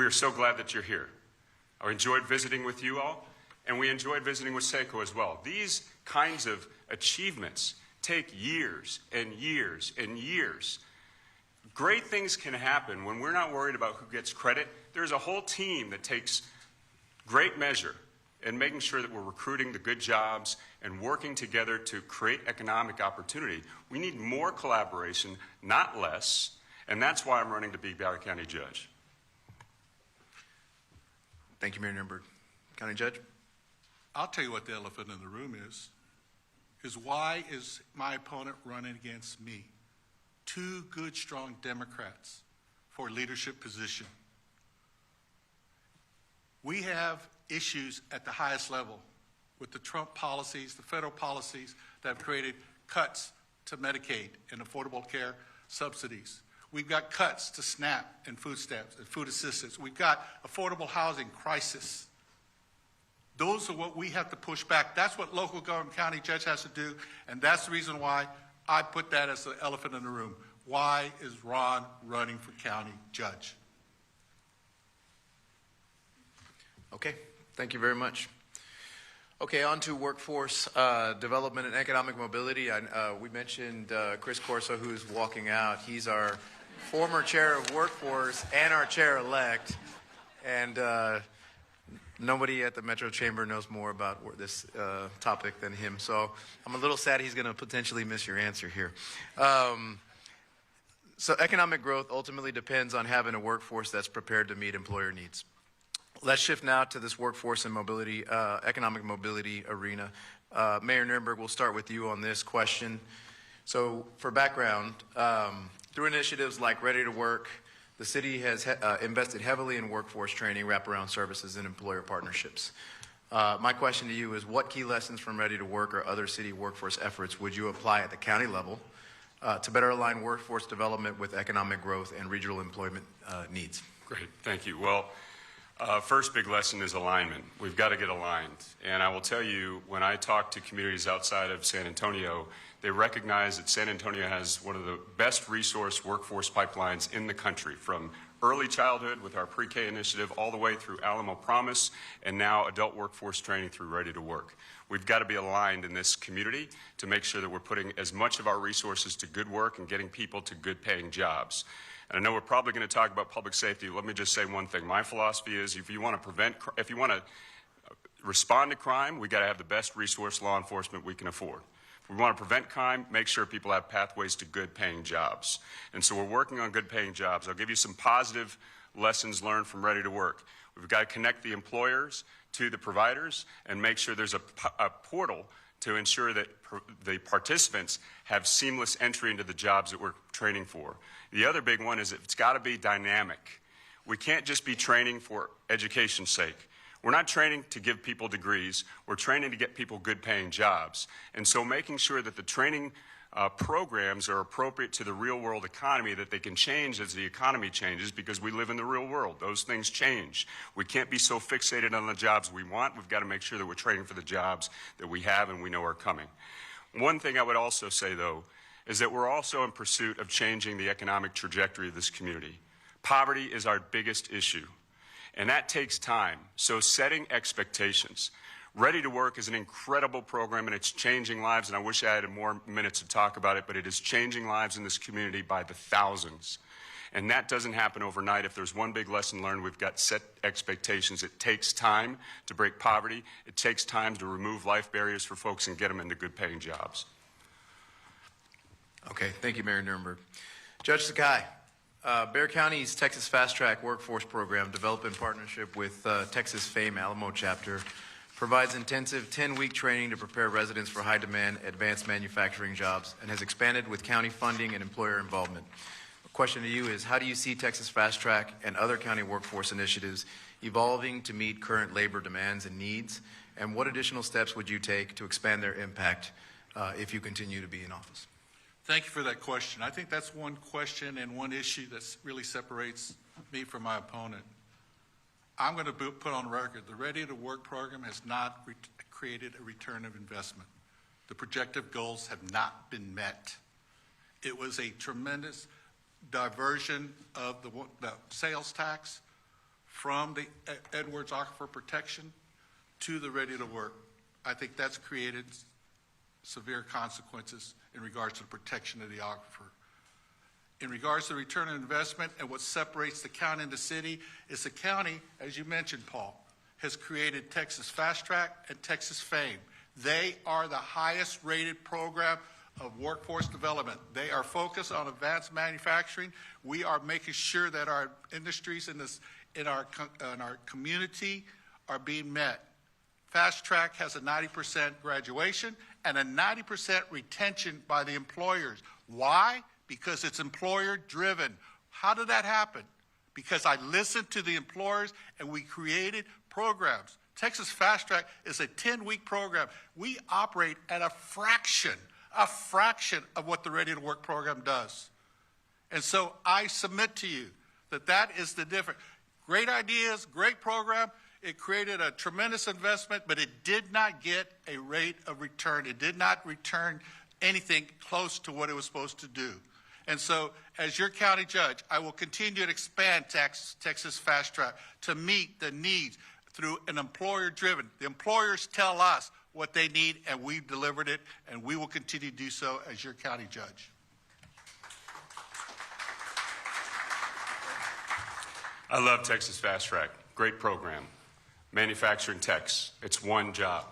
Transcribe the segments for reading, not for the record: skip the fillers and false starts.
are so glad that you're here. I enjoyed visiting with you all, and we enjoyed visiting with Sakai as well. These kinds of achievements take years and years and years. Great things can happen when we're not worried about who gets credit. There's a whole team that takes great measure in making sure that we're recruiting the good jobs and working together to create economic opportunity. We need more collaboration, not less, and that's why I'm running to be Bexar County Judge. Thank you, Mayor Nirenberg. County Judge? I'll tell you what the elephant in the room is why is my opponent running against me? Two good, strong Democrats for a leadership position. We have issues at the highest level with the Trump policies, the federal policies that have created cuts to Medicaid and affordable care subsidies. We've got cuts to SNAP and food stamps and food assistance. We've got affordable housing crisis. Those are what we have to push back. That's what local government county judge has to do, and that's the reason why I put that as the elephant in the room. Why is Ron running for county judge? Okay, thank you very much. Okay, on to workforce development and economic mobility. We mentioned Chris Corso, who's walking out. He's our former chair of workforce and our chair-elect, and nobody at the Metro Chamber knows more about this topic than him. So I'm a little sad he's going to potentially miss your answer here. So economic growth ultimately depends on having a workforce that's prepared to meet employer needs. Let's shift now to this workforce and mobility, economic mobility arena. Mayor Nirenberg, we'll start with you on this question. So for background, through initiatives like Ready to Work, the city has invested heavily in workforce training, wraparound services, and employer partnerships. My question to you is, what key lessons from Ready to Work or other city workforce efforts would you apply at the county level to better align workforce development with economic growth and regional employment needs? Great, thank you. Well, first big lesson is alignment. We've got to get aligned. And I will tell you, when I talk to communities outside of San Antonio, they recognize that San Antonio has one of the best resource workforce pipelines in the country, from early childhood with our pre-K initiative all the way through Alamo Promise and now adult workforce training through Ready to Work. We've got to be aligned in this community to make sure that we're putting as much of our resources to good work and getting people to good paying jobs. And I know we're probably going to talk about public safety. Let me just say one thing. My philosophy is if you want to respond to crime, we got to have the best resource law enforcement we can afford. If we want to prevent crime, make sure people have pathways to good paying jobs. And so we're working on good paying jobs. I'll give you some positive lessons learned from Ready to Work. We've got to connect the employers to the providers and make sure there's a portal to ensure that the participants have seamless entry into the jobs that we're training for. The other big one is it's got to be dynamic. We can't just be training for education's sake. We're not training to give people degrees. We're training to get people good paying jobs. And so making sure that the training programs are appropriate to the real world economy, that they can change as the economy changes, because we live in the real world. Those things change. We can't be so fixated on the jobs we want. We've got to make sure that we're training for the jobs that we have and we know are coming. One thing I would also say, though, is that we're also in pursuit of changing the economic trajectory of this community. Poverty is our biggest issue, and that takes time. So setting expectations. Ready to Work is an incredible program, and it's changing lives, and I wish I had more minutes to talk about it, but it is changing lives in this community by the thousands. And that doesn't happen overnight. If there's one big lesson learned, we've got set expectations. It takes time to break poverty. It takes time to remove life barriers for folks and get them into good paying jobs. Okay, thank you, Mayor Nirenberg. Judge Sakai, Bexar County's Texas Fast Track Workforce Program, developed in partnership with Texas Fame Alamo Chapter, provides intensive 10-week training to prepare residents for high-demand advanced manufacturing jobs and has expanded with county funding and employer involvement. The question to you is, how do you see Texas Fast Track and other county workforce initiatives evolving to meet current labor demands and needs, and what additional steps would you take to expand their impact if you continue to be in office? Thank you for that question. I think that's one question and one issue that really separates me from my opponent. I'm going to put on record, the Ready to Work program has not created a return of investment. The projected goals have not been met. It was a tremendous diversion of the sales tax from the Edwards Aquifer Protection to the Ready to Work. I think that's created severe consequences in regards to the protection of the aquifer. In regards to the return on investment and what separates the county and the city is the county, as you mentioned, Paul, has created Texas Fast Track and Texas FAME. They are the highest rated program of workforce development. They are focused on advanced manufacturing. We are making sure that our industries in our community are being met. Fast Track has a 90% graduation and a 90% retention by the employers. Why? Because it's employer driven. How did that happen? Because I listened to the employers and we created programs. Texas Fast Track is a 10-week program. We operate at a fraction of what the Ready to Work program does. And so I submit to you that that is the difference. Great ideas, great program. It created a tremendous investment, but it did not get a rate of return. It did not return anything close to what it was supposed to do. And so, as your county judge, I will continue to expand Texas Fast Track to meet the needs through an employer-driven. The employers tell us what they need, and we've delivered it, and we will continue to do so as your county judge. I love Texas Fast Track. Great program. Manufacturing techs. It's one job.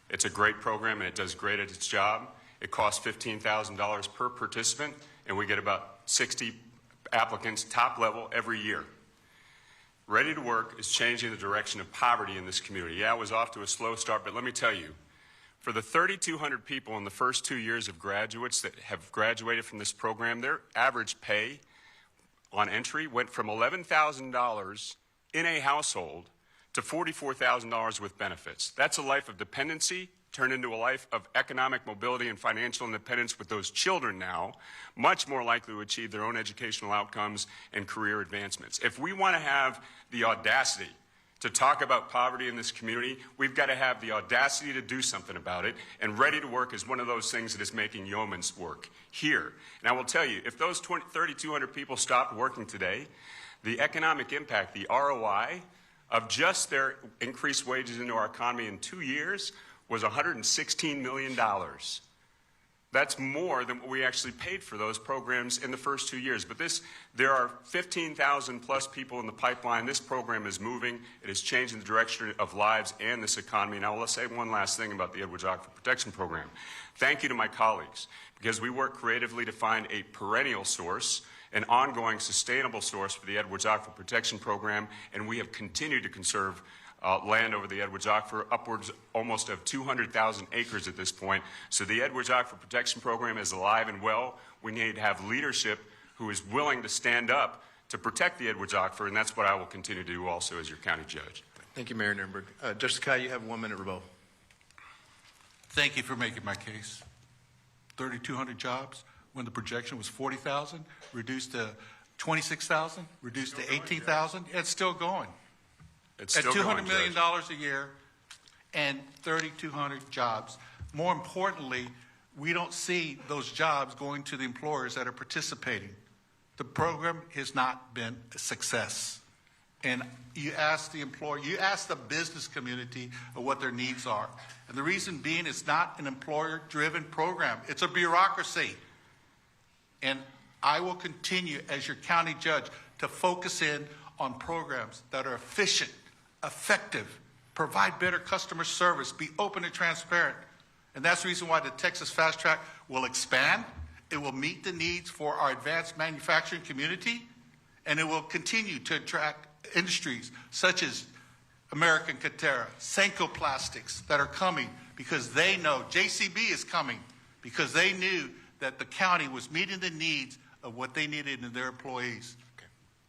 It's a great program, and it does great at its job. It costs $15,000 per participant, and we get about 60 applicants, top level, every year. Ready to Work is changing the direction of poverty in this community. Yeah, it was off to a slow start, but let me tell you, for the 3,200 people in the first 2 years of graduates that have graduated from this program, their average pay on entry went from $11,000 in a household to $44,000 with benefits. That's a life of dependency turned into a life of economic mobility and financial independence, with those children now much more likely to achieve their own educational outcomes and career advancements. If we want to have the audacity to talk about poverty in this community, we've got to have the audacity to do something about it, and Ready to Work is one of those things that is making yeoman's work here. And I will tell you, if those 3,200 people stopped working today, the economic impact, the ROI of just their increased wages into our economy in 2 years was $116 million. That's more than what we actually paid for those programs in the first 2 years. But there are 15,000 plus people in the pipeline. This program is moving. It is changing the direction of lives and this economy. And I will say one last thing about the Edwards Aquifer Protection Program. Thank you to my colleagues, because we work creatively to find a perennial source, an ongoing sustainable source for the Edwards Aquifer Protection Program, and we have continued to conserve land over the Edwards Aquifer, upwards almost of 200,000 acres at this point. So the Edwards Aquifer Protection Program is alive and well. We need to have leadership who is willing to stand up to protect the Edwards Aquifer, and that's what I will continue to do also as your county judge. Thank you, Mayor Nirenberg. Judge Sakai, you have 1 minute rebuttal. Thank you for making my case. 3,200 jobs when the projection was 40,000, reduced to 26,000, reduced to 18,000. It's still going. It's At still $200 going, million Judge. a year and 3,200 jobs. More importantly, we don't see those jobs going to the employers that are participating. The program has not been a success. And you ask the employer, you ask the business community of what their needs are. And the reason being, it's not an employer-driven program. It's a bureaucracy. And I will continue as your county judge to focus in on programs that are efficient, effective, provide better customer service, be open and transparent. And that's the reason why the Texas Fast Track will expand. It will meet the needs for our advanced manufacturing community, and it will continue to attract industries such as American Catera, Senko Plastics that are coming because they know JCB is coming because they knew that the county was meeting the needs of what they needed in their employees.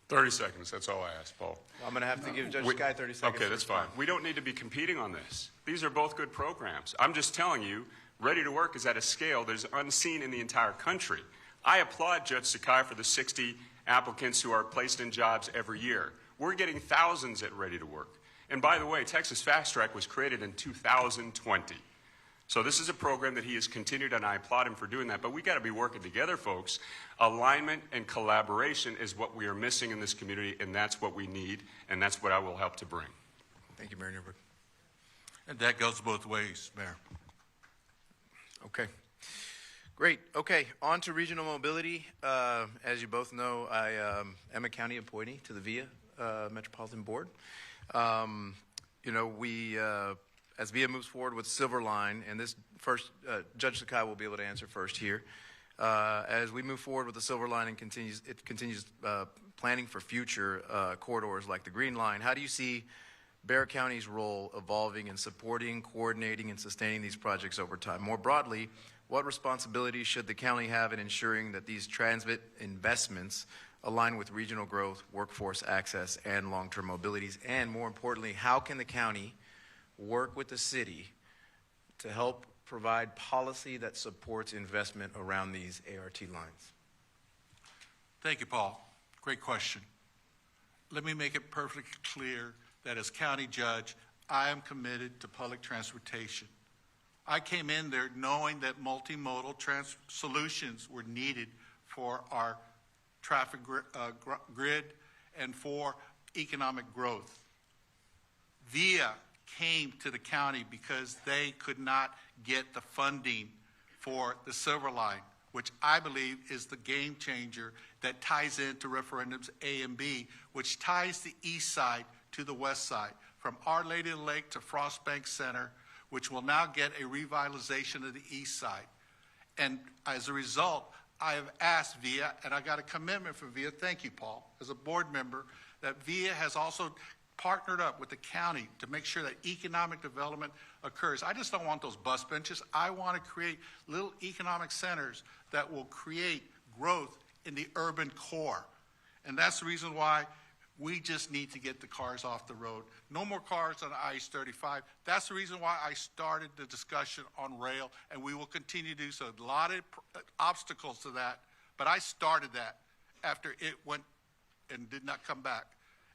30 seconds, that's all I asked, Paul. I'm going to have to give Judge Sakai 30 seconds. Okay, that's fine. We don't need to be competing on this. These are both good programs. I'm just telling you, Ready to Work is at a scale that is unseen in the entire country. I applaud Judge Sakai for the 60 applicants who are placed in jobs every year. We're getting thousands at Ready to Work. And by the way, Texas Fast Track was created in 2020. So this is a program that he has continued, and I applaud him for doing that. But we got to be working together, folks. Alignment and collaboration is what we are missing in this community, and that's what we need, and that's what I will help to bring. Thank you, Mayor Nirenberg. And that goes both ways, Mayor. Okay. Great. Okay, on to regional mobility. As you both know, I am a county appointee to the VIA Metropolitan Board. As VIA moves forward with Silver Line, and this first, Judge Sakai will be able to answer first here. As we move forward with the Silver Line and continues planning for future corridors like the Green Line, how do you see Bexar County's role evolving in supporting, coordinating, and sustaining these projects over time? More broadly, what responsibilities should the county have in ensuring that these transit investments align with regional growth, workforce access, and long-term mobilities? And more importantly, how can the county work with the city to help provide policy that supports investment around these ART lines? Thank you, Paul. Great question. Let me make it perfectly clear that as county judge, I am committed to public transportation. I came in there knowing that multimodal solutions were needed for our traffic grid and for economic growth. VIA came to the county because they could not get the funding for the Silver Line, which I believe is the game changer that ties into referendums A and B, which ties the east side to the west side, from Our Lady of the Lake to Frostbank Center, which will now get a revitalization of the east side. And as a result, I have asked VIA, and I got a commitment from VIA, thank you, Paul, as a board member, that VIA has also partnered up with the county to make sure that economic development occurs. I just don't want those bus benches. I want to create little economic centers that will create growth in the urban core. And that's the reason why we just need to get the cars off the road. No more cars on I-35. That's the reason why I started the discussion on rail, and we will continue to do so. A lot of obstacles to that, but I started that after it went and did not come back.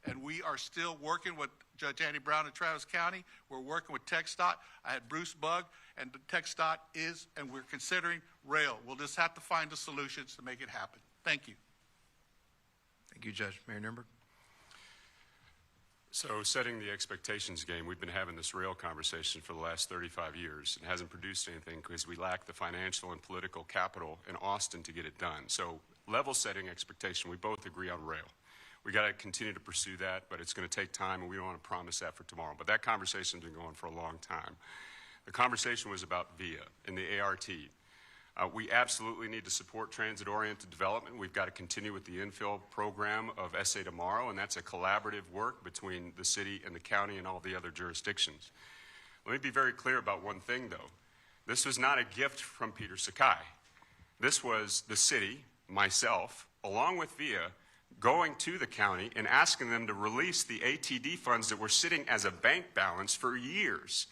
And we are still working with Judge Andy Brown in Travis County. We're working with TxDOT. I had Bruce Bugg, and the TxDOT is, and we're considering rail. We'll just have to find the solutions to make it happen. Thank you. Thank you, Judge. Mayor Nirenberg. So setting the expectations game, we've been having this rail conversation for the last 35 years. It hasn't produced anything because we lack the financial and political capital in Austin to get it done. So level setting expectation, we both agree on rail. We got to continue to pursue that, but it's going to take time, and we don't want to promise that for tomorrow. But that conversation's been going for a long time. The conversation was about VIA and the ART. We absolutely need to support transit-oriented development. We've got to continue with the infill program of SA Tomorrow, and that's a collaborative work between the city and the county and all the other jurisdictions. Let me be very clear about one thing, though. This was not a gift from Peter Sakai. This was the city, myself, along with VIA, going to the county and asking them to release the ATD funds that were sitting as a bank balance for years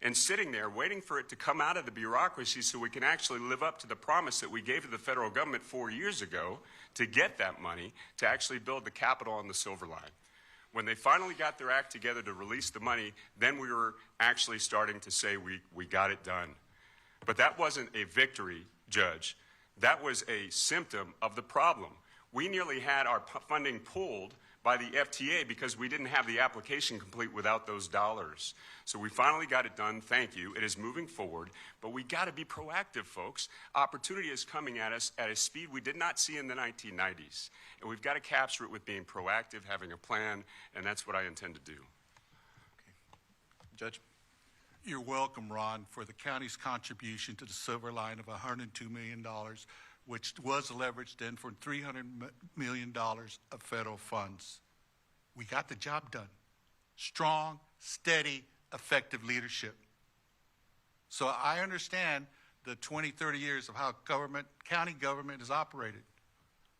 and sitting there waiting for it to come out of the bureaucracy so we can actually live up to the promise that we gave to the federal government 4 years ago to get that money to actually build the Capitol on the Silver Line. When they finally got their act together to release the money, then we were actually starting to say we got it done. But that wasn't a victory, Judge. That was a symptom of the problem. We nearly had our funding pulled by the FTA because we didn't have the application complete without those dollars. So we finally got it done. Thank you. It is moving forward, but we got to be proactive, folks. Opportunity is coming at us at a speed we did not see in the 1990s, and we've got to capture it with being proactive, having a plan, and that's what I intend to do. Okay. Judge? You're welcome, Ron, for the county's contribution to the Silver Line of $102 million, which was leveraged in for $300 million of federal funds. We got the job done. Strong, steady, effective leadership. So I understand the 20, 30 years of how county government is operated.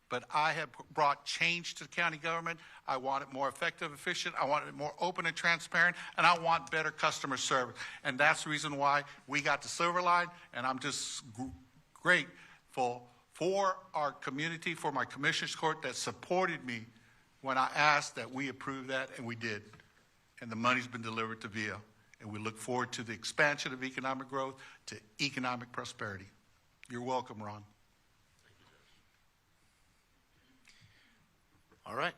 But I have brought change to the county government. I want it more effective, efficient. I want it more open and transparent. And I want better customer service. And that's the reason why we got the Silver Line. And I'm just grateful for our community, for my commissioner's court that supported me when I asked that we approve that, and we did. And the money's been delivered to VIA. And we look forward to the expansion of economic growth to economic prosperity. You're welcome, Ron. All right.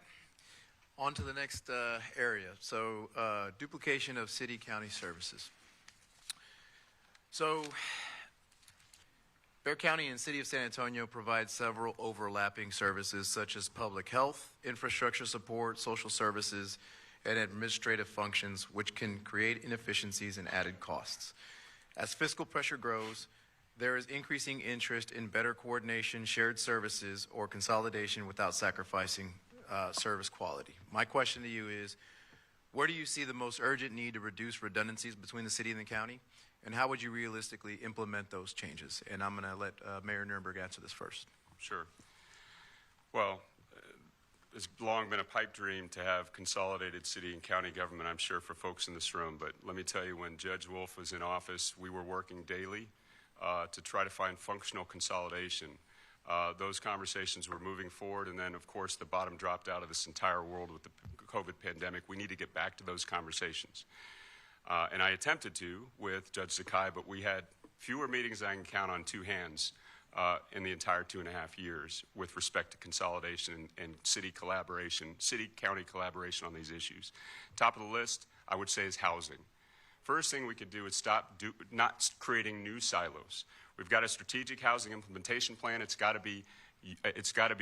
On to the next area. So duplication of city-county services. So Bexar County and City of San Antonio provide several overlapping services such as public health, infrastructure support, social services, and administrative functions, which can create inefficiencies and added costs. As fiscal pressure grows, there is increasing interest in better coordination, shared services, or consolidation without sacrificing service quality. My question to you is, where do you see the most urgent need to reduce redundancies between the city and the county? And how would you realistically implement those changes? And I'm going to let Mayor Nirenberg answer this first. Sure. Well, it's long been a pipe dream to have consolidated city and county government, I'm sure, for folks in this room. But let me tell you, when Judge Wolf was in office, we were working daily to try to find functional consolidation. Those conversations were moving forward, and then, of course, the bottom dropped out of this entire world with the COVID pandemic. We need to get back to those conversations. And I attempted to with Judge Sakai, but we had fewer meetings than I can count on two hands in the entire 2.5 years with respect to consolidation and city collaboration, city-county collaboration on these issues. Top of the list, I would say, is housing. First thing we could do is stop not creating new silos. We've got a strategic housing implementation plan. It's got to be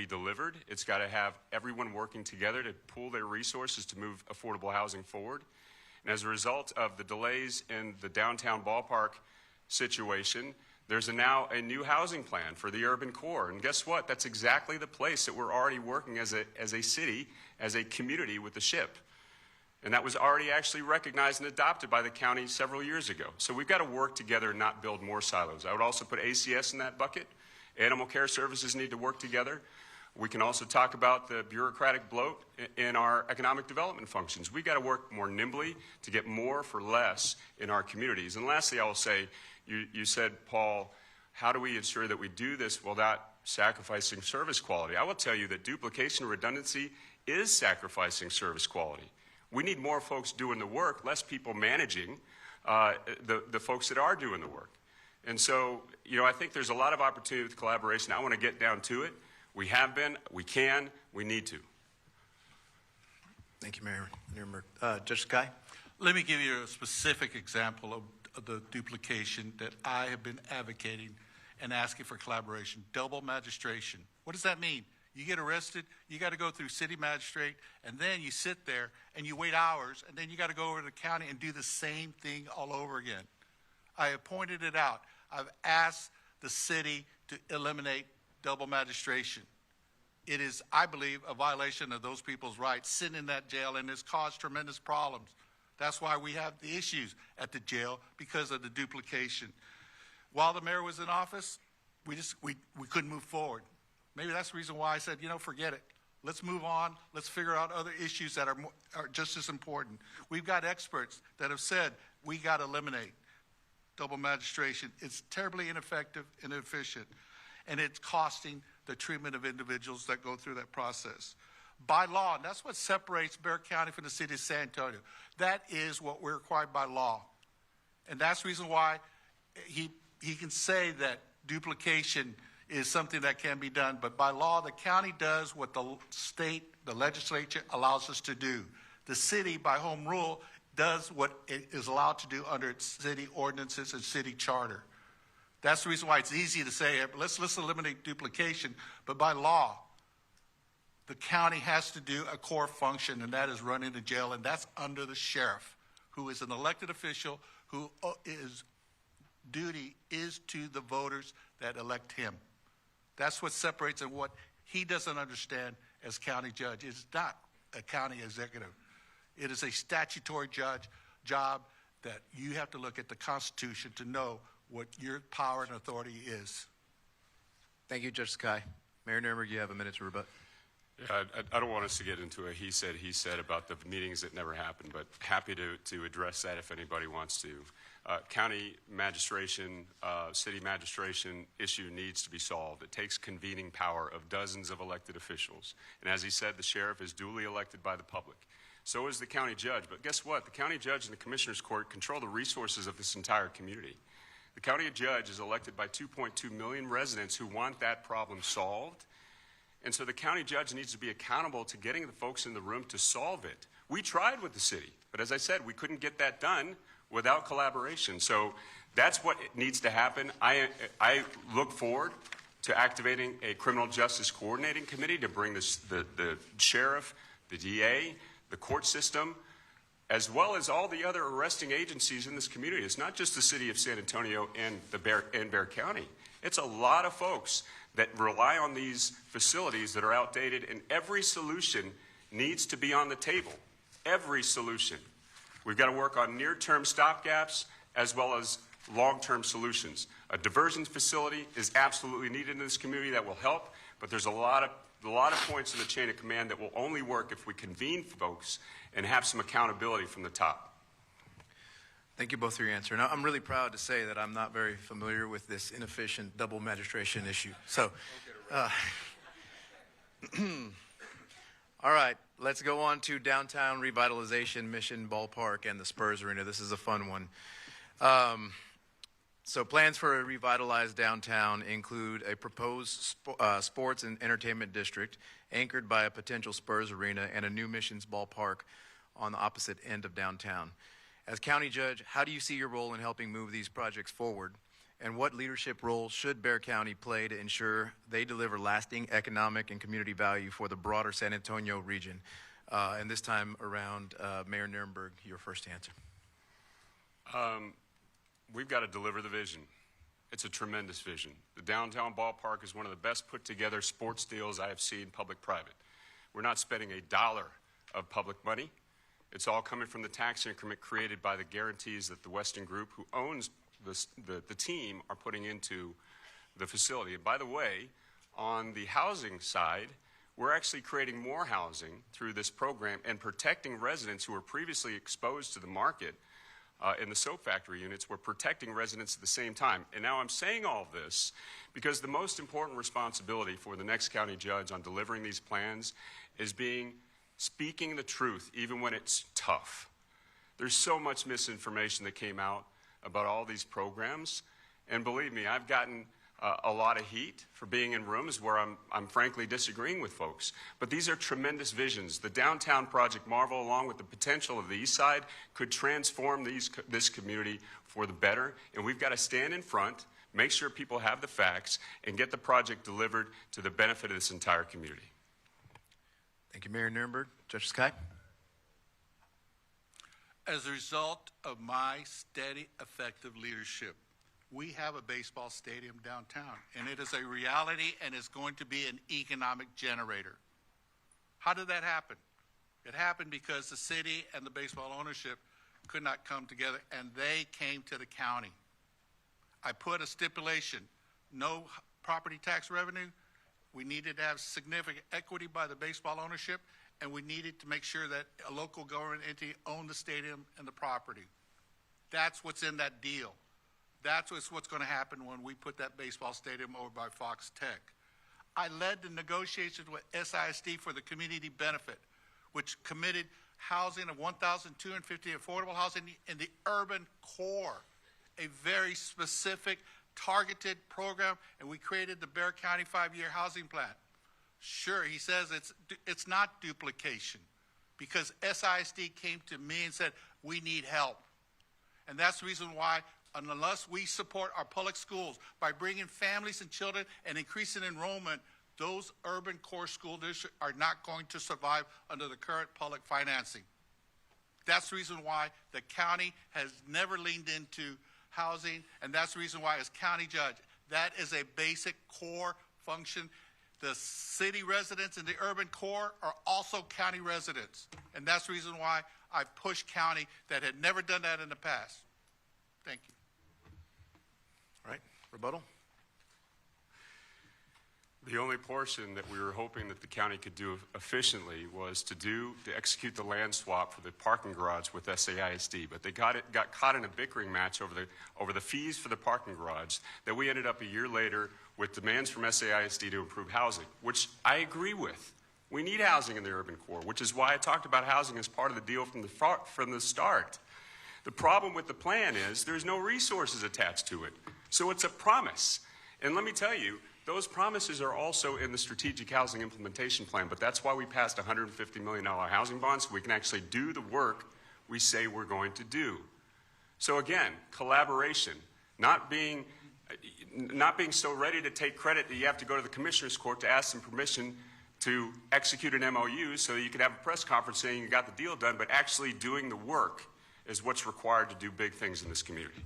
delivered. It's got to have everyone working together to pool their resources to move affordable housing forward. And as a result of the delays in the downtown ballpark situation, there's now a new housing plan for the urban core. And guess what? That's exactly the place that we're already working as a city, as a community with the SHIP. And that was already actually recognized and adopted by the county several years ago. So we've got to work together and not build more silos. I would also put ACS in that bucket. Animal care services need to work together. We can also talk about the bureaucratic bloat in our economic development functions. We've got to work more nimbly to get more for less in our communities. And lastly, I will say, you said, Paul, how do we ensure that we do this without sacrificing service quality? I will tell you that duplication and redundancy is sacrificing service quality. We need more folks doing the work, less people managing the folks that are doing the work. And so, I think there's a lot of opportunity with collaboration. I want to get down to it. We have been, we can, we need to. Thank you, Mayor Nirenberg. Judge Sakai? Let me give you a specific example of the duplication that I have been advocating and asking for collaboration. Double magistration. What does that mean? You get arrested, you got to go through city magistrate, and then you sit there and you wait hours, and then you got to go over to the county and do the same thing all over again. I have pointed it out. I've asked the city to eliminate double magistration. It is, I believe, a violation of those people's rights sitting in that jail, and it's caused tremendous problems. That's why we have the issues at the jail, because of the duplication. While the mayor was in office, we couldn't move forward. Maybe that's the reason why I said, forget it. Let's move on. Let's figure out other issues that are just as important. We've got experts that have said we got to eliminate double magistration. It's terribly ineffective and inefficient, and it's costing the treatment of individuals that go through that process. By law, and that's what separates Bexar County from the city of San Antonio. That is what we're required by law. And that's the reason why he can say that duplication is something that can be done. But by law, the county does what the state, the legislature allows us to do. The city, by home rule, does what it is allowed to do under its city ordinances and city charter. That's the reason why it's easy to say, let's eliminate duplication. But by law, the county has to do a core function, and that is running the jail, and that's under the sheriff, who is an elected official who his duty is to the voters that elect him. That's what separates and what he doesn't understand as county judge. It's not a county executive. It is a statutory job that you have to look at the Constitution to know what your power and authority is. Thank you, Judge Sakai. Mayor Nirenberg, you have a minute to rebut. Yeah, I don't want us to get into a he said about the meetings that never happened, but happy to address that if anybody wants to. County magistration, city magistration issue needs to be solved. It takes convening power of dozens of elected officials. And as he said, the sheriff is duly elected by the public. So is the county judge. But guess what? The county judge and the commissioner's court control the resources of this entire community. The county judge is elected by 2.2 million residents who want that problem solved. And so the county judge needs to be accountable to getting the folks in the room to solve it. We tried with the city, but as I said, we couldn't get that done without collaboration. So that's what needs to happen. I look forward to activating a criminal justice coordinating committee to bring the sheriff, the DA, the court system, as well as all the other arresting agencies in this community. It's not just the city of San Antonio and Bexar County. It's a lot of folks that rely on these facilities that are outdated, and every solution needs to be on the table. Every solution. We've got to work on near-term stopgaps as well as long-term solutions. A diversion facility is absolutely needed in this community that will help, but there's a lot of points in the chain of command that will only work if we convene folks and have some accountability from the top. Thank you both for your answer. Now, I'm really proud to say that I'm not very familiar with this inefficient double magistration issue. So, all right, let's go on to downtown revitalization, Mission Ballpark, and the Spurs Arena. This is a fun one. So plans for a revitalized downtown include a proposed sports and entertainment district anchored by a potential Spurs Arena and a new Missions Ballpark on the opposite end of downtown. As county judge, how do you see your role in helping move these projects forward? And what leadership role should Bexar County play to ensure they deliver lasting economic and community value for the broader San Antonio region? And this time around, Mayor Nirenberg, your first answer. We've got to deliver the vision. It's a tremendous vision. The downtown ballpark is one of the best put together sports deals I have seen public-private. We're not spending a dollar of public money. It's all coming from the tax increment created by the guarantees that the Weston Group, who owns the team, are putting into the facility. And by the way, on the housing side, we're actually creating more housing through this program and protecting residents who were previously exposed to the market in the soap factory units. We're protecting residents at the same time. And now I'm saying all of this because the most important responsibility for the next county judge on delivering these plans is speaking the truth, even when it's tough. There's so much misinformation that came out about all these programs. And believe me, I've gotten a lot of heat for being in rooms where I'm frankly disagreeing with folks. But these are tremendous visions. The downtown project Marvel, along with the potential of the east side, could transform this community for the better. And we've got to stand in front, make sure people have the facts, and get the project delivered to the benefit of this entire community. Thank you, Mayor Nirenberg. Judge Sakai. As a result of my steady, effective leadership, we have a baseball stadium downtown, and it is a reality and is going to be an economic generator. How did that happen? It happened because the city and the baseball ownership could not come together, and they came to the county. I put a stipulation, no property tax revenue. We needed to have significant equity by the baseball ownership, and we needed to make sure that a local government entity owned the stadium and the property. That's what's in that deal. That's what's going to happen when we put that baseball stadium over by Fox Tech. I led the negotiations with SISD for the community benefit, which committed housing of 1,250 affordable housing in the urban core, a very specific, targeted program, and we created the Bexar County 5-year housing plan. Sure, he says it's not duplication because SISD came to me and said, we need help. And that's the reason why, unless we support our public schools by bringing families and children and increasing enrollment, those urban core school districts are not going to survive under the current public financing. That's the reason why the county has never leaned into housing, and that's the reason why, as county judge, that is a basic core function. The city residents in the urban core are also county residents, and that's the reason why I pushed county that had never done that in the past. Thank you. All right, rebuttal. The only portion that we were hoping that the county could do efficiently was to execute the land swap for the parking garage with SAISD, but they got caught in a bickering match over the fees for the parking garage that we ended up a year later with demands from SAISD to improve housing, which I agree with. We need housing in the urban core, which is why I talked about housing as part of the deal from the start. The problem with the plan is there's no resources attached to it. So it's a promise. And let me tell you, those promises are also in the Strategic Housing Implementation Plan, but that's why we passed a $150 million housing bond, so we can actually do the work we say we're going to do. So again, collaboration, not being so ready to take credit that you have to go to the Commissioner's Court to ask them permission to execute an MOU so that you can have a press conference saying you got the deal done, but actually doing the work is what's required to do big things in this community.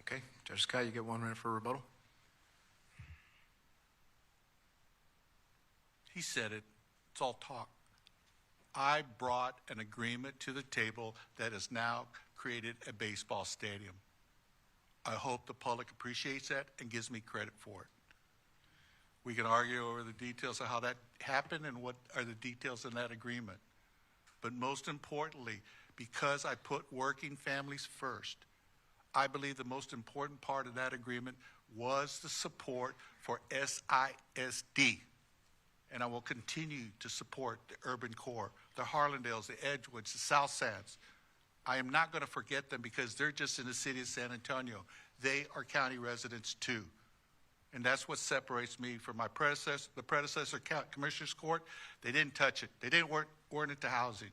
Okay, Judge Sakai, you get 1 minute for rebuttal. He said it. It's all talk. I brought an agreement to the table that has now created a baseball stadium. I hope the public appreciates that and gives me credit for it. We can argue over the details of how that happened and what are the details in that agreement. But most importantly, because I put working families first, I believe the most important part of that agreement was the support for SISD. And I will continue to support the urban core, the Harlandales, the Edgewoods, the South Sands. I am not going to forget them because they're just in the city of San Antonio. They are county residents too. And that's what separates me from my predecessor, the predecessor Commissioner's Court. They didn't touch it. They weren't into housing.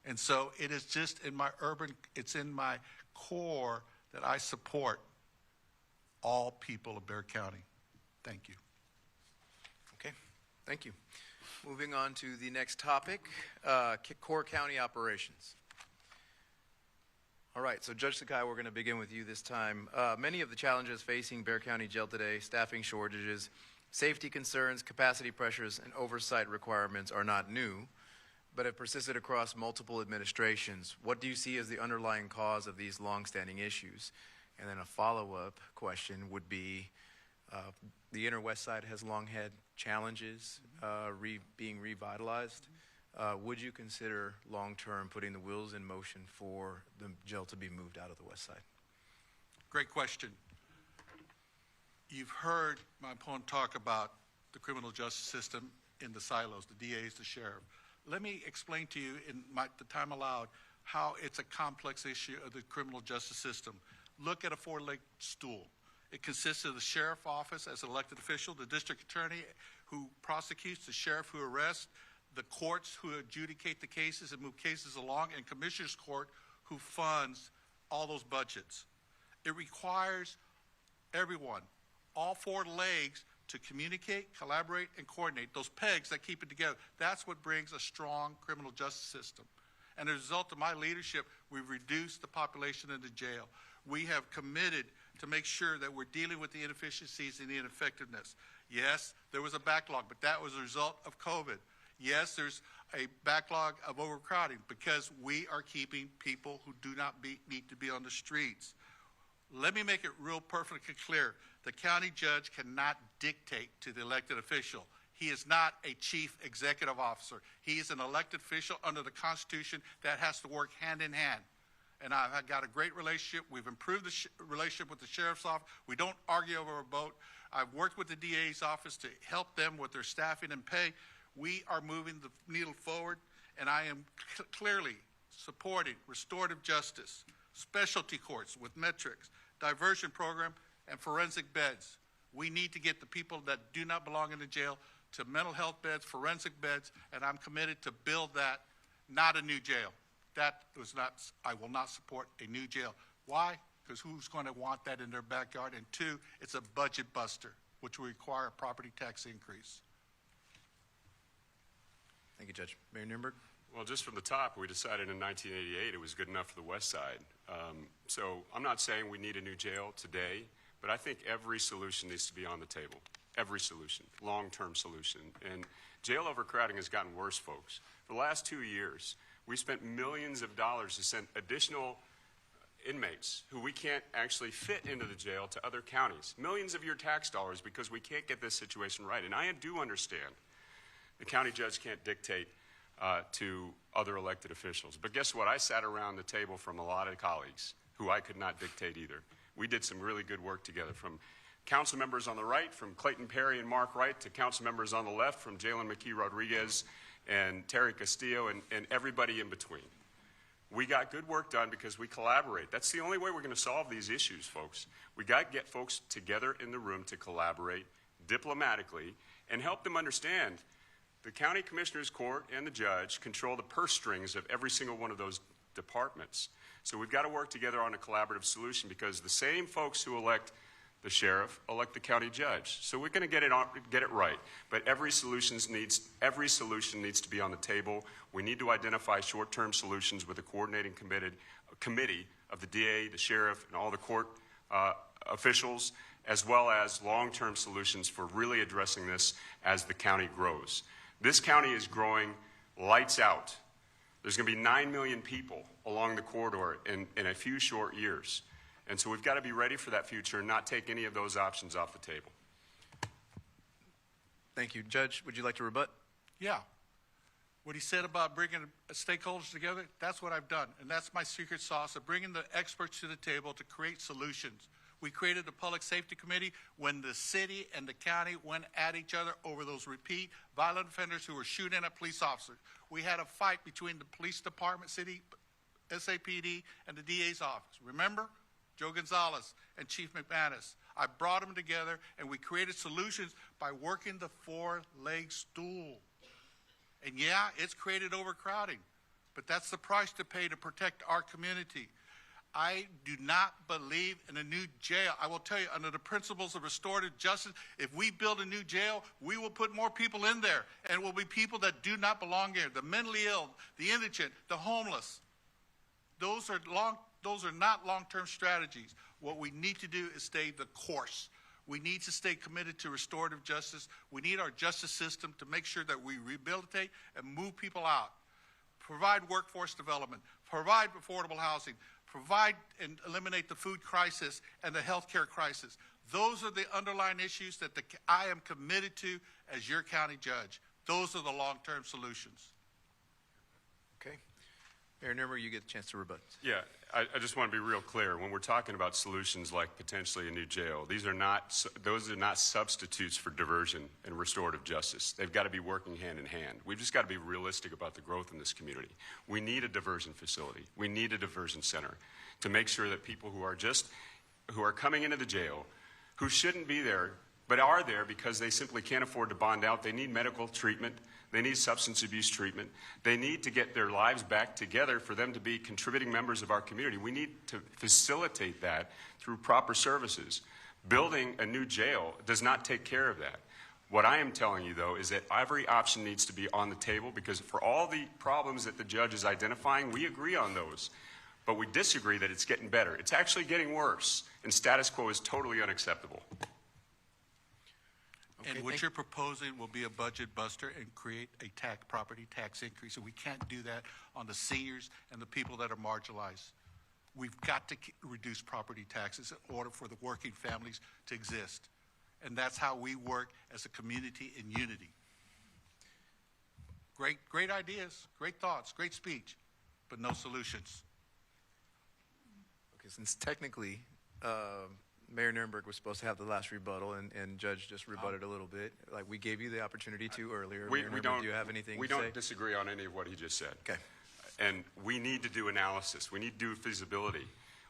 And so it is just in my it's in my core that I support all people of Bexar County. Thank you. Okay, thank you. Moving on to the next topic, core county operations. All right, so Judge Sakai, we're going to begin with you this time. Many of the challenges facing Bexar County Jail today, staffing shortages, safety concerns, capacity pressures, and oversight requirements are not new, but have persisted across multiple administrations. What do you see as the underlying cause of these longstanding issues? And then a follow-up question would be, the Inner West Side has long had challenges being revitalized. Would you consider long-term putting the wheels in motion for the jail to be moved out of the West Side? Great question. You've heard my opponent talk about the criminal justice system in the silos, the DAs, the sheriff. Let me explain to you in the time allowed how it's a complex issue of the criminal justice system. Look at a four-legged stool. It consists of the sheriff office as an elected official, the district attorney who prosecutes, the sheriff who arrests, the courts who adjudicate the cases and move cases along, and Commissioner's Court who funds all those budgets. It requires everyone, all four legs, to communicate, collaborate, and coordinate, those pegs that keep it together. That's what brings a strong criminal justice system. And as a result of my leadership, we've reduced the population in the jail. We have committed to make sure that we're dealing with the inefficiencies and the ineffectiveness. Yes, there was a backlog, but that was a result of COVID. Yes, there's a backlog of overcrowding because we are keeping people who do not need to be on the streets. Let me make it real perfectly clear. The county judge cannot dictate to the elected official. He is not a chief executive officer. He is an elected official under the Constitution that has to work hand in hand. And I've got a great relationship. We've improved the relationship with the sheriff's office. We don't argue over a vote. I've worked with the DA's office to help them with their staffing and pay. We are moving the needle forward, and I am clearly supporting restorative justice, specialty courts with metrics, diversion program, and forensic beds. We need to get the people that do not belong in the jail to mental health beds, forensic beds, and I'm committed to build that, not a new jail. I will not support a new jail. Why? Because who's going to want that in their backyard? And two, it's a budget buster, which will require a property tax increase. Thank you, Judge. Mayor Nirenberg? Well, just from the top, we decided in 1988 it was good enough for the West Side. So I'm not saying we need a new jail today, but I think every solution needs to be on the table. Every solution, long-term solution. And jail overcrowding has gotten worse, folks. For the last 2 years, we spent millions of dollars to send additional inmates who we can't actually fit into the jail to other counties. Millions of your tax dollars because we can't get this situation right. And I do understand the county judge can't dictate to other elected officials. But guess what? I sat around the table from a lot of colleagues who I could not dictate either. We did some really good work together from council members on the right, from Clayton Perry and Mark Wright, to council members on the left, from Jalen McKee Rodriguez and Terry Castillo, and everybody in between. We got good work done because we collaborate. That's the only way we're going to solve these issues, folks. We got to get folks together in the room to collaborate diplomatically and help them understand the county commissioner's court and the judge control the purse strings of every single one of those departments. So we've got to work together on a collaborative solution, because the same folks who elect the sheriff elect the county judge. So we're going to get it right. But every solution needs to be on the table. We need to identify short-term solutions with a coordinating committee of the DA, the sheriff, and all the court officials, as well as long-term solutions for really addressing this as the county grows. This county is growing lights out. There's going to be 9 million people along the corridor in a few short years. And so we've got to be ready for that future and not take any of those options off the table. Thank you. Judge, would you like to rebut? Yeah. What he said about bringing stakeholders together, that's what I've done. And that's my secret sauce of bringing the experts to the table to create solutions. We created the Public Safety Committee when the city and the county went at each other over those repeat violent offenders who were shooting at police officers. We had a fight between the police department, city, SAPD, and the DA's office. Remember? Joe Gonzalez and Chief McManus. I brought them together, and we created solutions by working the four-leg stool. And yeah, it's created overcrowding, but that's the price to pay to protect our community. I do not believe in a new jail. I will tell you, under the principles of restorative justice, if we build a new jail, we will put more people in there, and it will be people that do not belong here, the mentally ill, the indigent, the homeless. Those are not long-term strategies. What we need to do is stay the course. We need to stay committed to restorative justice. We need our justice system to make sure that we rehabilitate and move people out, provide workforce development, provide affordable housing, provide and eliminate the food crisis and the healthcare crisis. Those are the underlying issues that I am committed to as your county judge. Those are the long-term solutions. Okay. Mayor Nirenberg, you get a chance to rebut. Yeah, I just want to be real clear. When we're talking about solutions like potentially a new jail, those are not substitutes for diversion and restorative justice. They've got to be working hand in hand. We've just got to be realistic about the growth in this community. We need a diversion facility. We need a diversion center to make sure that people who are coming into the jail, who shouldn't be there, but are there because they simply can't afford to bond out, they need medical treatment, they need substance abuse treatment. They need to get their lives back together for them to be contributing members of our community. We need to facilitate that through proper services. Building a new jail does not take care of that. What I am telling you, though, is that every option needs to be on the table, because for all the problems that the judge is identifying, we agree on those. But we disagree that it's getting better. It's actually getting worse, and status quo is totally unacceptable. And what you're proposing will be a budget buster and create a property tax increase. And we can't do that on the seniors and the people that are marginalized. We've got to reduce property taxes in order for the working families to exist. And that's how we work as a community in unity. Great ideas, great thoughts, great speech, but no solutions. Okay, since technically Mayor Nirenberg was supposed to have the last rebuttal, and Judge just rebutted a little bit. Like, we gave you the opportunity to earlier. Mayor Nirenberg, do you have anything to say? We don't disagree on any of what he just said. Okay. And we need to do analysis. We need to do feasibility.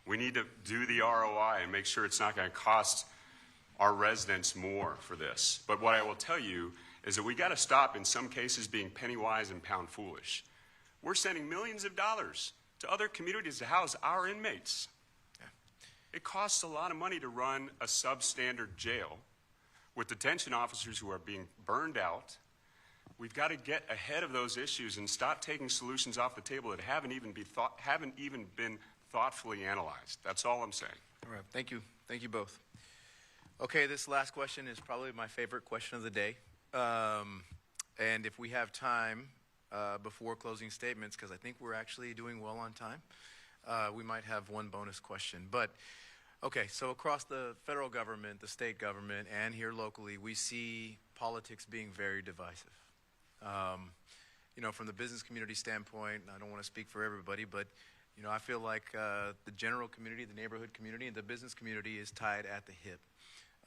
We need to do the ROI and make sure it's not going to cost our residents more for this. But what I will tell you is that we got to stop, in some cases, being penny wise and pound foolish. We're sending millions of dollars to other communities to house our inmates. It costs a lot of money to run a substandard jail with detention officers who are being burned out. We've got to get ahead of those issues and stop taking solutions off the table that haven't even been thoughtfully analyzed. That's all I'm saying. All right. Thank you. Thank you both. Okay, this last question is probably my favorite question of the day. And if we have time before closing statements, because I think we're actually doing well on time, we might have one bonus question. But, okay, so across the federal government, the state government, and here locally, we see politics being very divisive. You know, from the business community standpoint, I don't want to speak for everybody, but, you know, I feel like the general community, the neighborhood community, and the business community is tied at the hip.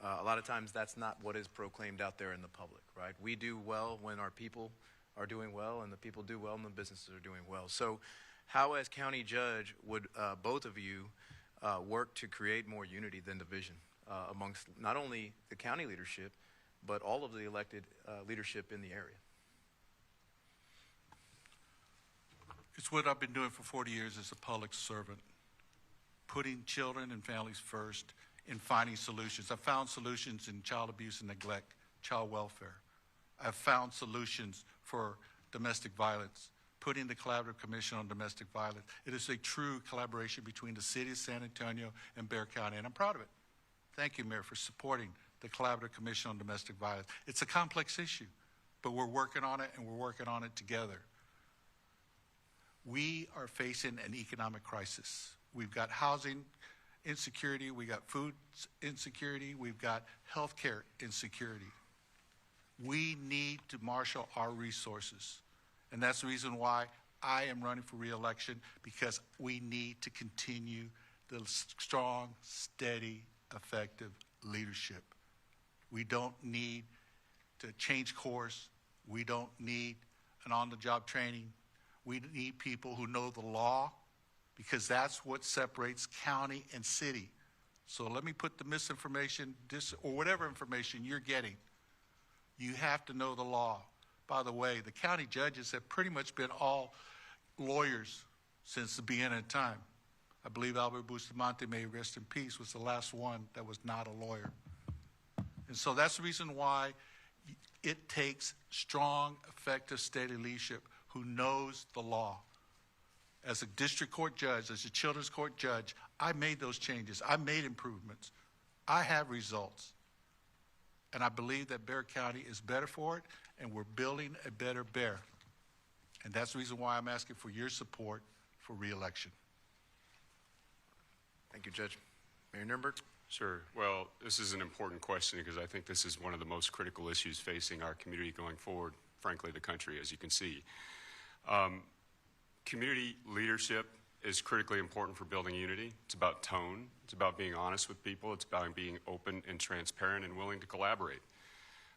A lot of times that's not what is proclaimed out there in the public, right? We do well when our people are doing well, and the people do well, and the businesses are doing well. So how, as county judge, would both of you work to create more unity than division amongst not only the county leadership, but all of the elected leadership in the area? It's what I've been doing for 40 years as a public servant, putting children and families first in finding solutions. I've found solutions in child abuse and neglect, child welfare. I've found solutions for domestic violence, putting the Collaborative Commission on Domestic Violence. It is a true collaboration between the city of San Antonio and Bexar County, and I'm proud of it. Thank you, Mayor, for supporting the Collaborative Commission on Domestic Violence. It's a complex issue, but we're working on it, and we're working on it together. We are facing an economic crisis. We've got housing insecurity, we've got food insecurity, we've got healthcare insecurity. We need to marshal our resources. And that's the reason why I am running for re-election, because we need to continue the strong, steady, effective leadership. We don't need to change course. We don't need an on-the-job training. We need people who know the law, because that's what separates county and city. So let me put the misinformation, or whatever information you're getting. You have to know the law. By the way, the county judges have pretty much been all lawyers since the beginning of time. I believe Albert Bustamante, may he rest in peace, was the last one that was not a lawyer. And so that's the reason why it takes strong, effective, steady leadership who knows the law. As a district court judge, as a children's court judge, I made those changes. I made improvements. I have results. And I believe that Bexar County is better for it, and we're building a better Bexar. And that's the reason why I'm asking for your support for re-election. Thank you, Judge. Mayor Nirenberg? Sure. Well, this is an important question, because I think this is one of the most critical issues facing our community going forward, frankly, the country, as you can see. Community leadership is critically important for building unity. It's about tone. It's about being honest with people. It's about being open and transparent and willing to collaborate.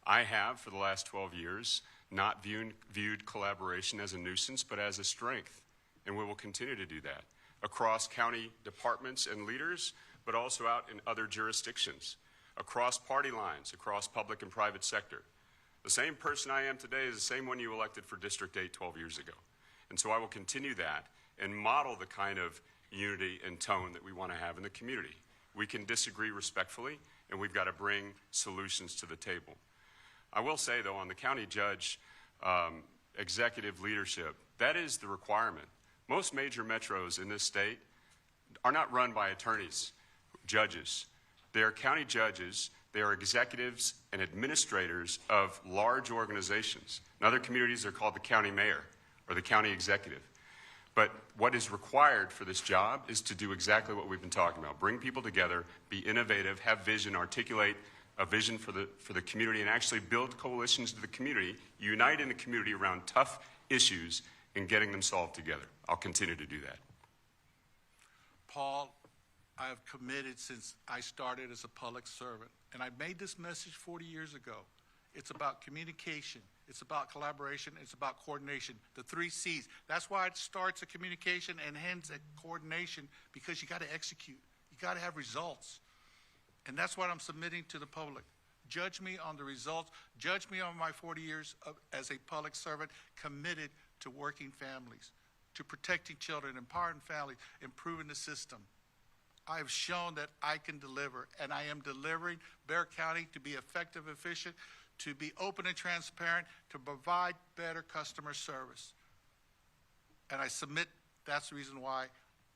I have, for the last 12 years, not viewed collaboration as a nuisance, but as a strength, and we will continue to do that across county departments and leaders, but also out in other jurisdictions, across party lines, across public and private sector. The same person I am today is the same one you elected for District 8 12 years ago. And so I will continue that and model the kind of unity and tone that we want to have in the community. We can disagree respectfully, and we've got to bring solutions to the table. I will say, though, on the county judge executive leadership, that is the requirement. Most major metros in this state are not run by attorneys, judges. They are county judges. They are executives and administrators of large organizations. In other communities, they're called the county mayor or the county executive. But what is required for this job is to do exactly what we've been talking about. Bring people together, be innovative, have vision, articulate a vision for the community, and actually build coalitions to the community, unite in the community around tough issues and getting them solved together. I'll continue to do that. Paul, I have committed since I started as a public servant, and I made this message 40 years ago. It's about communication. It's about collaboration. It's about coordination. The 3 C's. That's why it starts at communication and ends at coordination, because you got to execute. You got to have results. And that's what I'm submitting to the public. Judge me on the results. Judge me on my 40 years as a public servant committed to working families, to protecting children, empowering families, improving the system. I have shown that I can deliver, and I am delivering Bexar County to be effective, efficient, to be open and transparent, to provide better customer service. And I submit that's the reason why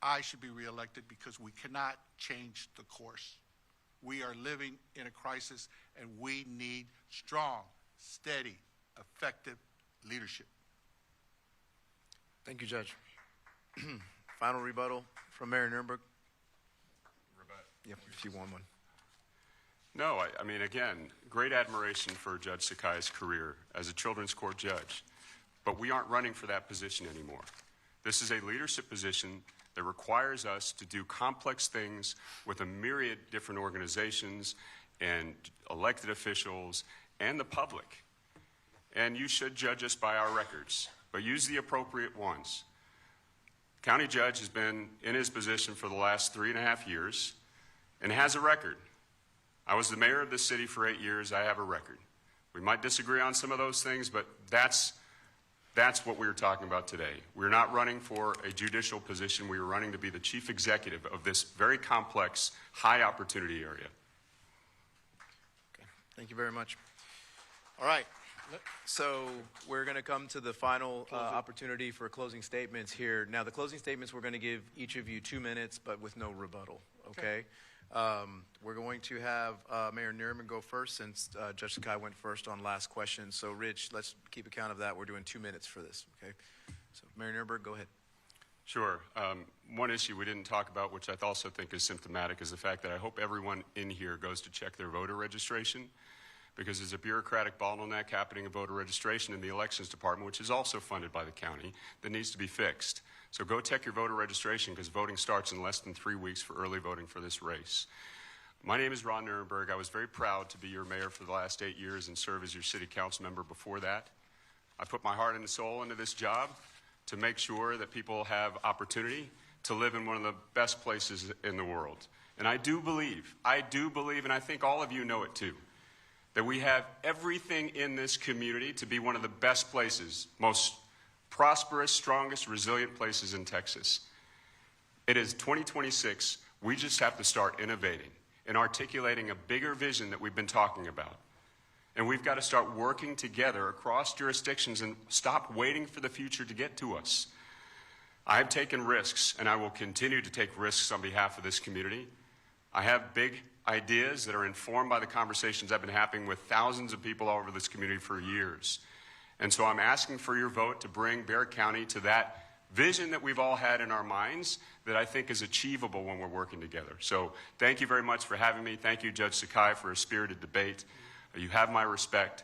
I should be reelected, because we cannot change the course. We are living in a crisis, and we need strong, steady, effective leadership. Thank you, Judge. Final rebuttal from Mayor Nirenberg. Yep, if you want one. No, I mean, again, great admiration for Judge Sakai's career as a children's court judge, but we aren't running for that position anymore. This is a leadership position that requires us to do complex things with a myriad different organizations and elected officials and the public. And you should judge us by our records, but use the appropriate ones. County judge has been in his position for the last 3.5 years and has a record. I was the mayor of this city for 8 years. I have a record. We might disagree on some of those things, but that's what we're talking about today. We're not running for a judicial position. We are running to be the chief executive of this very complex, high opportunity area. Okay. Thank you very much. All right. So we're going to come to the final opportunity for closing statements here. Now, the closing statements, we're going to give each of you 2 minutes, but with no rebuttal, okay? We're going to have Mayor Nirenberg go first since Judge Sakai went first on last question. So, Rich, let's keep account of that. We're doing 2 minutes for this, okay? So, Mayor Nirenberg, go ahead. Sure. One issue we didn't talk about, which I also think is symptomatic, is the fact that I hope everyone in here goes to check their voter registration, because there's a bureaucratic bottleneck happening in voter registration in the elections department, which is also funded by the county, that needs to be fixed. So go check your voter registration, because voting starts in less than 3 weeks for early voting for this race. My name is Ron Nirenberg. I was very proud to be your mayor for the last 8 years and serve as your city council member before that. I put my heart and soul into this job to make sure that people have opportunity to live in one of the best places in the world. And I do believe, and I think all of you know it too, that we have everything in this community to be one of the best places, most prosperous, strongest, resilient places in Texas. It is 2026. We just have to start innovating and articulating a bigger vision that we've been talking about. And we've got to start working together across jurisdictions and stop waiting for the future to get to us. I've taken risks, and I will continue to take risks on behalf of this community. I have big ideas that are informed by the conversations I've been having with thousands of people all over this community for years. And so I'm asking for your vote to bring Bexar County to that vision that we've all had in our minds that I think is achievable when we're working together. So thank you very much for having me. Thank you, Judge Sakai, for a spirited debate. You have my respect.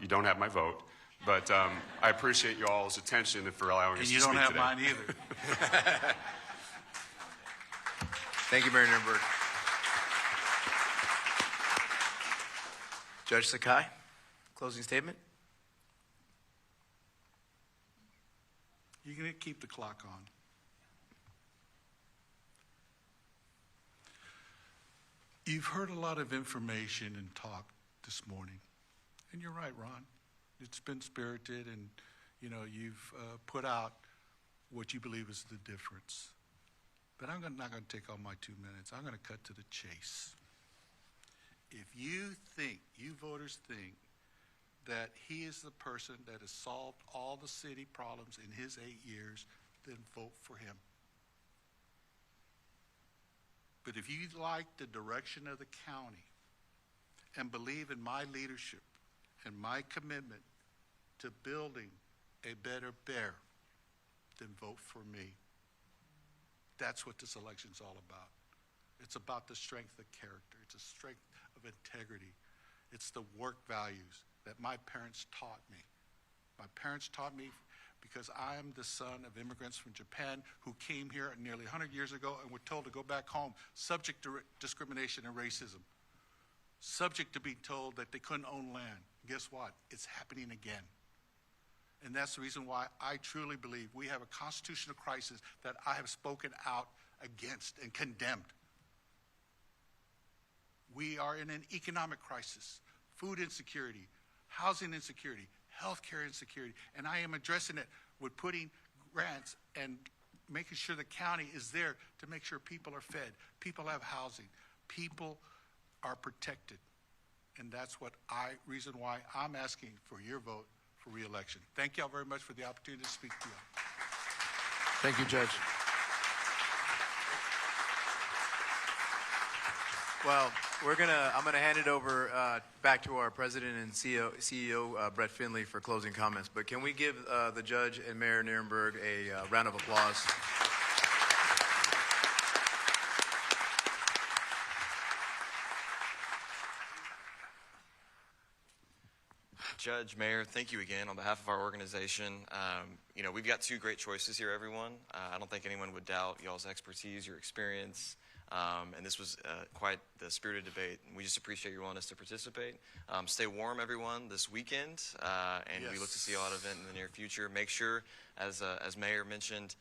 You don't have my vote. But I appreciate you all's attention and for allowing us to speak today. And you don't have mine either. Thank you, Mayor Nirenberg. Judge Sakai, closing statement. You're going to keep the clock on. You've heard a lot of information and talk this morning. And you're right, Ron. It's been spirited, and, you've put out what you believe is the difference. But I'm not going to take all my 2 minutes. I'm going to cut to the chase. If you voters think that he is the person that has solved all the city problems in his 8 years, then vote for him. But if you like the direction of the county and believe in my leadership and my commitment to building a better Bexar, then vote for me. That's what this election's all about. It's about the strength of character. It's a strength of integrity. It's the work values that my parents taught me. My parents taught me because I am the son of immigrants from Japan who came here nearly 100 years ago and were told to go back home, subject to discrimination and racism, subject to being told that they couldn't own land. Guess what? It's happening again. And that's the reason why I truly believe we have a constitutional crisis that I have spoken out against and condemned. We are in an economic crisis, food insecurity, housing insecurity, healthcare insecurity, and I am addressing it with putting grants and making sure the county is there to make sure people are fed, people have housing, people are protected. And that's reason why I'm asking for your vote for re-election. Thank you all very much for the opportunity to speak to you. Thank you, Judge. Well, I'm gonna hand it over back to our President and CEO Brett Finley for closing comments. But can we give the Judge and Mayor Nirenberg a round of applause? Judge, Mayor, thank you again on behalf of our organization. We've got two great choices here, everyone. I don't think anyone would doubt y'all's expertise, your experience, And this was quite the spirited debate. And we just appreciate your willingness to participate. Stay warm, everyone, this weekend, and we look to see a lot of it in the near future. Make sure, as Mayor mentioned,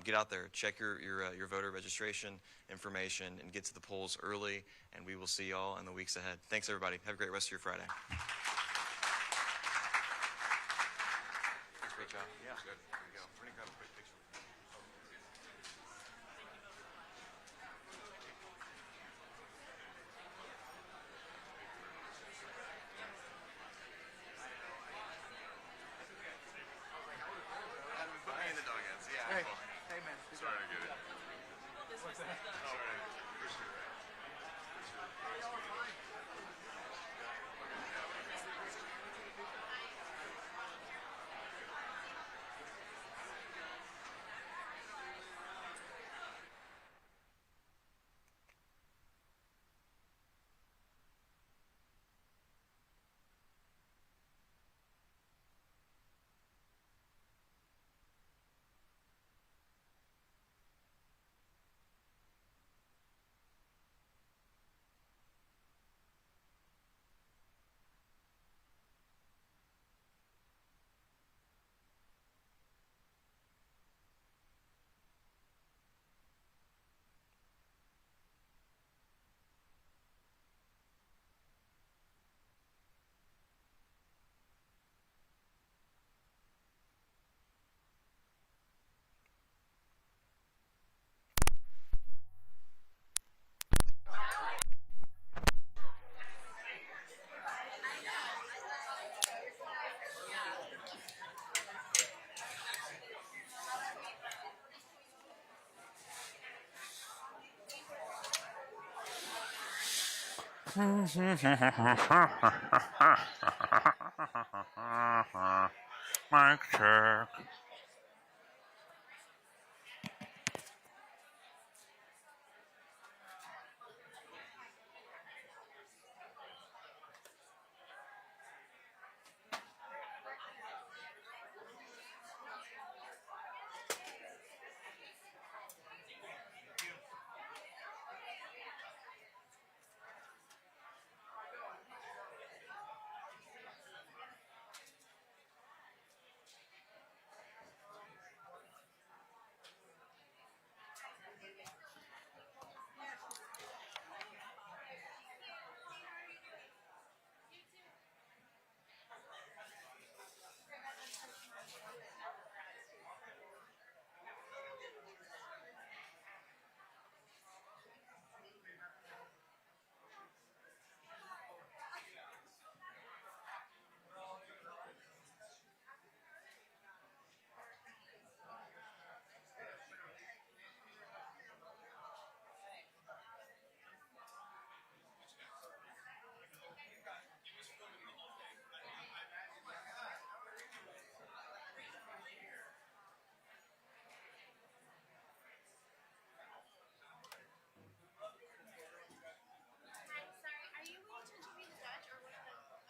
get out there, check your voter registration information, and get to the polls early. And we will see y'all in the weeks ahead. Thanks, everybody. Have a great rest of your Friday. Great job. Yeah. Good. Here we go. We're going to grab a quick picture. Put me in the doghouse. Yeah. Hey, hey, man. Sorry to get it. Sorry. Appreciate that. Mic check.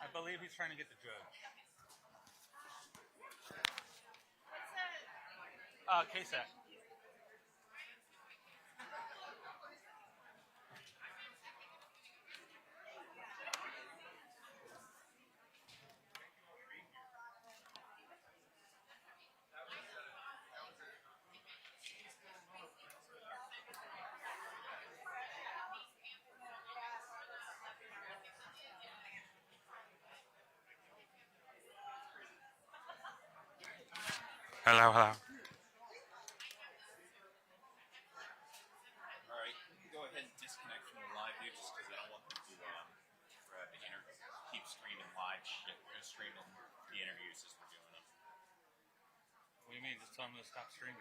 I believe he's trying to get the judge. KSAT. Hello, hello. All right, you can go ahead and disconnect from the live view just because I don't want them to keep streaming live shit. We're gonna stream the interviews as we're doing them. What do you mean? Just tell them to stop streaming.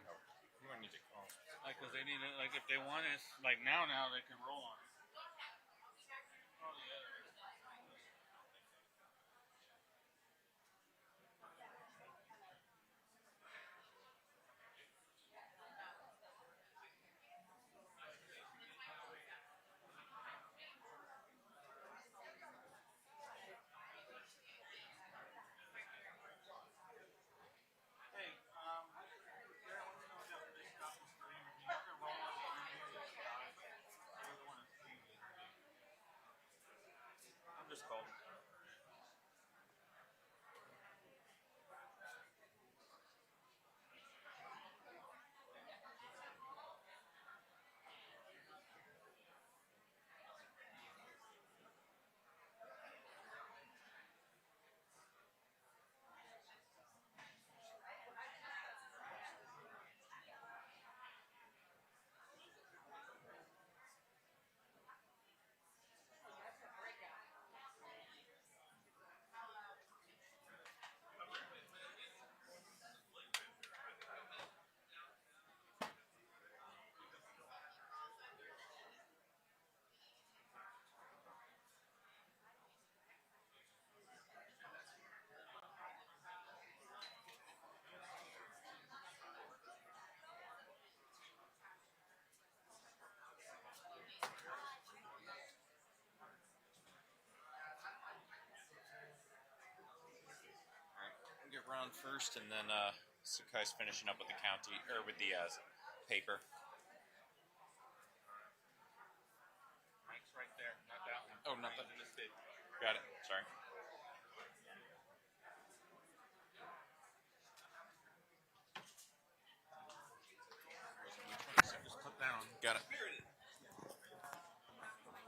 You don't need to call. Like, cause they need to, like, if they want it, like now they can roll on it. Oh yeah. on first, and then Sakai's finishing up with the county or with the paper. Mike's right there, not that one. Oh, not that. Got it. Sorry. Just put that on. Got it.